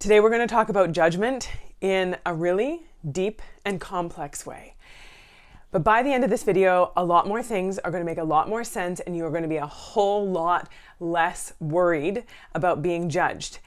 Today we're going to talk about judgment in a really deep and complex way. But by the end of this video, a lot more things are going to make a lot more sense and you're going to be a whole lot less worried about being judged.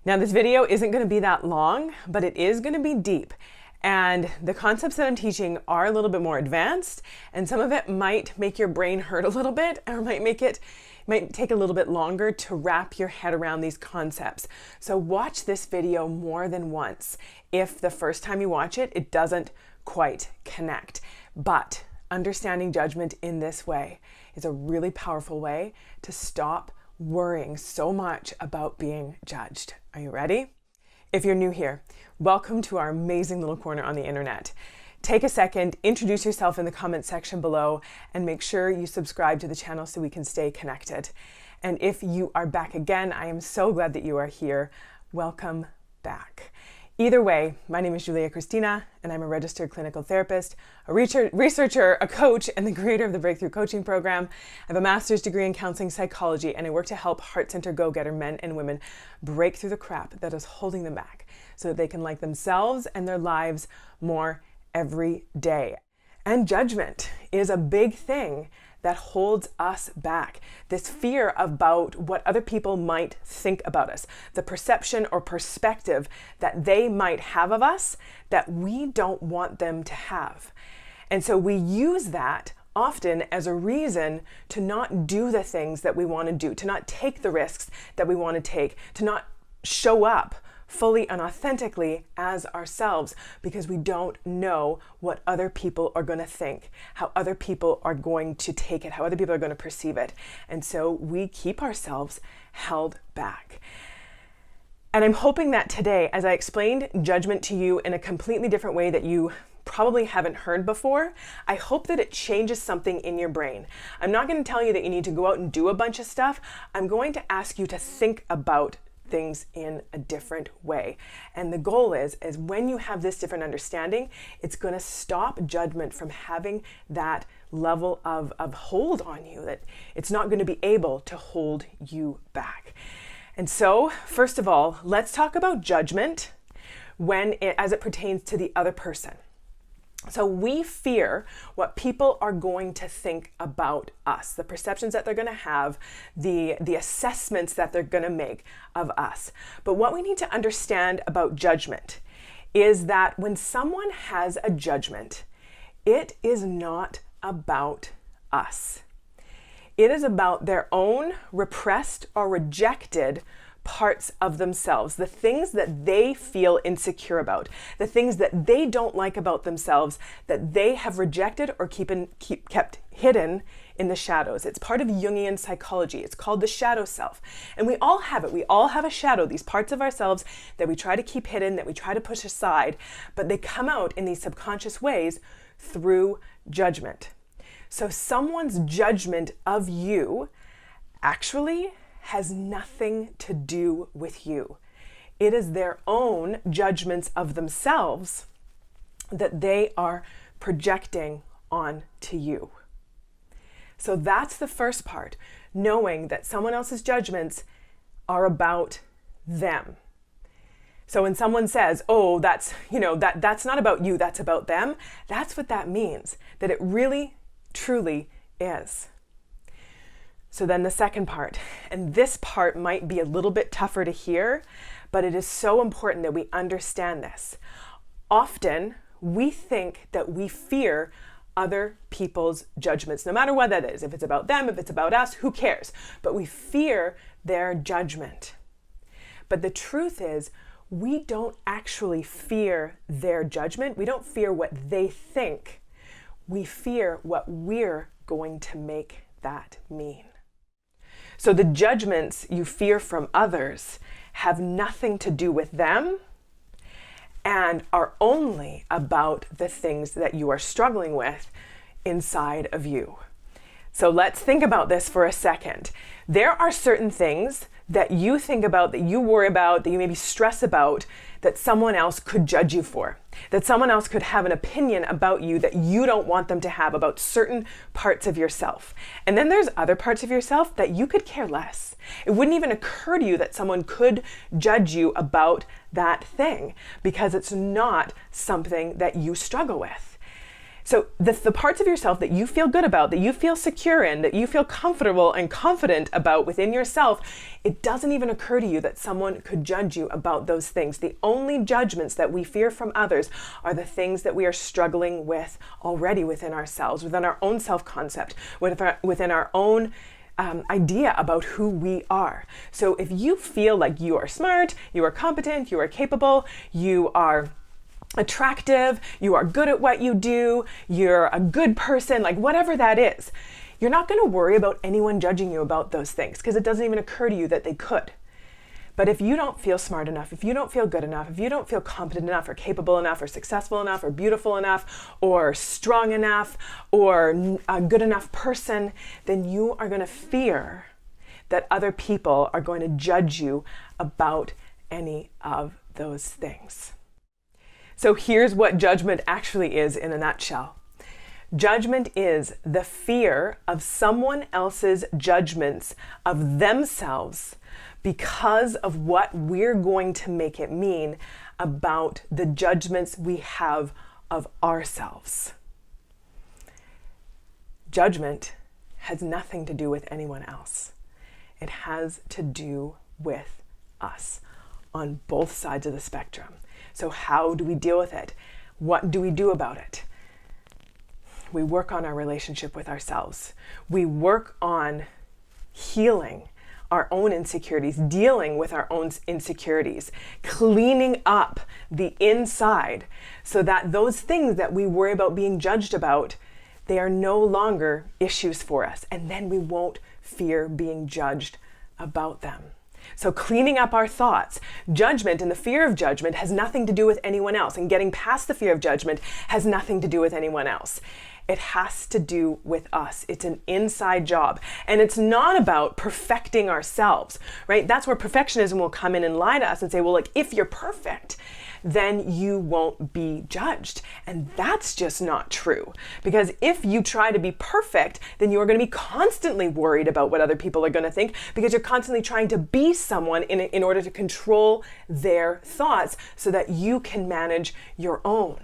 Now, this video isn't going to be that long, but it is going to be deep. And the concepts that I'm teaching are a little bit more advanced, and some of it might make your brain hurt a little bit, or might take a little bit longer to wrap your head around these concepts. So watch this video more than once if the first time you watch it, it doesn't quite connect. But understanding judgment in this way is a really powerful way to stop worrying so much about being judged. Are you ready? If you're new here, welcome to our amazing little corner on the internet. Take a second, introduce yourself in the comment section below, and make sure you subscribe to the channel so we can stay connected. And if you are back again, I am so glad that you are here. Welcome back. Either way, my name is Kristina, and I'm a registered clinical therapist, a researcher, a coach, and the creator of the Breakthrough Coaching Program. I have a master's degree in counseling psychology, and I work to help heart-centered go-getter men and women break through the crap that is holding them back so that they can like themselves and their lives more every day. And judgment is a big thing that holds us back. This fear about what other people might think about us, the perception or perspective that they might have of us that we don't want them to have. And so we use that often as a reason to not do the things that we want to do, to not take the risks that we want to take, to not show up fully and authentically as ourselves, because we don't know what other people are going to think, how other people are going to take it, how other people are going to perceive it. And so we keep ourselves held back. And I'm hoping that today, as I explained judgment to you in a completely different way that you probably haven't heard before, I hope that it changes something in your brain. I'm not going to tell you that you need to go out and do a bunch of stuff. I'm going to ask you to think about things in a different way. And the goal is when you have this different understanding, it's going to stop judgment from having that level of hold on you, that it's not going to be able to hold you back. And so, first of all, let's talk about judgment as it pertains to the other person. So we fear what people are going to think about us, the perceptions that they're going to have, the assessments that they're going to make of us. But what we need to understand about judgment is that when someone has a judgment, it is not about us. It is about their own repressed or rejected parts of themselves, the things that they feel insecure about, the things that they don't like about themselves that they have rejected or kept hidden in the shadows. It's part of Jungian psychology. It's called the shadow self. And we all have it. We all have a shadow, these parts of ourselves that we try to keep hidden, that we try to push aside, but they come out in these subconscious ways through judgment. So someone's judgment of you actually has nothing to do with you. It is their own judgments of themselves that they are projecting onto you. So that's the first part, knowing that someone else's judgments are about them. So when someone says, oh, that's not about you, that's about them, that's what that means, that it really, truly is. So then the second part, and this part might be a little bit tougher to hear, but it is so important that we understand this. Often we think that we fear other people's judgments, no matter what that is. If it's about them, if it's about us, who cares? But we fear their judgment. But the truth is, we don't actually fear their judgment. We don't fear what they think. We fear what we're going to make that mean. So the judgments you fear from others have nothing to do with them and are only about the things that you are struggling with inside of you. So let's think about this for a second. There are certain things that you think about, that you worry about, that you maybe stress about, that someone else could judge you for, that someone else could have an opinion about you that you don't want them to have about certain parts of yourself. And then there's other parts of yourself that you could care less. It wouldn't even occur to you that someone could judge you about that thing because it's not something that you struggle with. So the parts of yourself that you feel good about, that you feel secure in, that you feel comfortable and confident about within yourself, it doesn't even occur to you that someone could judge you about those things. The only judgments that we fear from others are the things that we are struggling with already within ourselves, within our own self-concept, within our own idea about who we are. So if you feel like you are smart, you are competent, you are capable, you are attractive, you are good at what you do, you're a good person, like whatever that is, you're not going to worry about anyone judging you about those things because it doesn't even occur to you that they could. But if you don't feel smart enough, if you don't feel good enough, if you don't feel competent enough or capable enough or successful enough or beautiful enough or strong enough or a good enough person, then you are going to fear that other people are going to judge you about any of those things. So here's what judgment actually is in a nutshell. Judgment is the fear of someone else's judgments of themselves because of what we're going to make it mean about the judgments we have of ourselves. Judgment has nothing to do with anyone else. It has to do with us on both sides of the spectrum. So how do we deal with it? What do we do about it? We work on our relationship with ourselves. We work on healing our own insecurities, dealing with our own insecurities, cleaning up the inside so that those things that we worry about being judged about, they are no longer issues for us. And then we won't fear being judged about them. So cleaning up our thoughts, judgment and the fear of judgment has nothing to do with anyone else. And getting past the fear of judgment has nothing to do with anyone else. It has to do with us. It's an inside job. And it's not about perfecting ourselves, right? That's where perfectionism will come in and lie to us and say, well, like, if you're perfect, then you won't be judged. And that's just not true. Because if you try to be perfect, then you're going to be constantly worried about what other people are going to think because you're constantly trying to be someone in order to control their thoughts so that you can manage your own.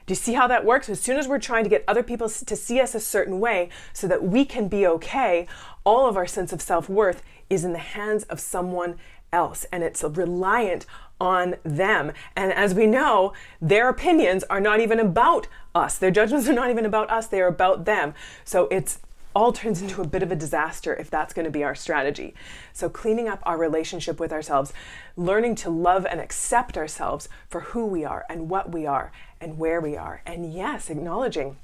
Do you see how that works? As soon as we're trying to get other people to see us a certain way so that we can be okay, all of our sense of self-worth is in the hands of someone else, and it's reliant on them. And as we know, their opinions are not even about us. Their judgments are not even about us. They are about them. So it's all turns into a bit of a disaster if that's going to be our strategy. So cleaning up our relationship with ourselves, learning to love and accept ourselves for who we are and what we are and where we are. And yes, acknowledging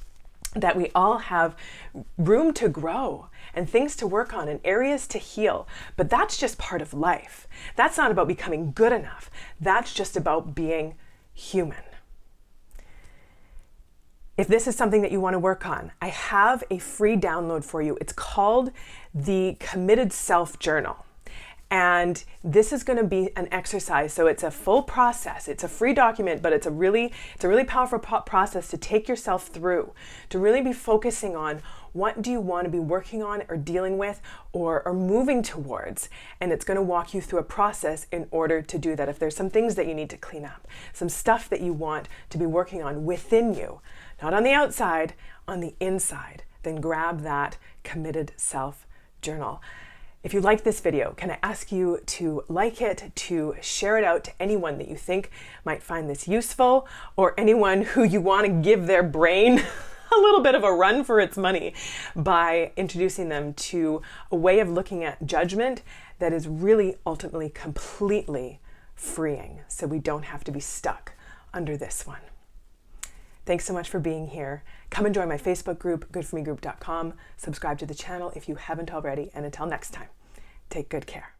that we all have room to grow and things to work on and areas to heal. But that's just part of life. That's not about becoming good enough. That's just about being human. If this is something that you want to work on, I have a free download for you. It's called the Committed Self Journal. And this is going to be an exercise. So it's a full process. It's a free document, but it's a really powerful process to take yourself through, to really be focusing on what do you want to be working on or dealing with or moving towards. And it's going to walk you through a process in order to do that. If there's some things that you need to clean up, some stuff that you want to be working on within you, not on the outside, on the inside, then grab that Committed Self Journal. If you like this video, can I ask you to like it, to share it out to anyone that you think might find this useful, or anyone who you want to give their brain a little bit of a run for its money by introducing them to a way of looking at judgment that is really ultimately completely freeing, so we don't have to be stuck under this one. Thanks so much for being here. Come and join my Facebook group, goodformegroup.com. Subscribe to the channel if you haven't already. And until next time, take good care.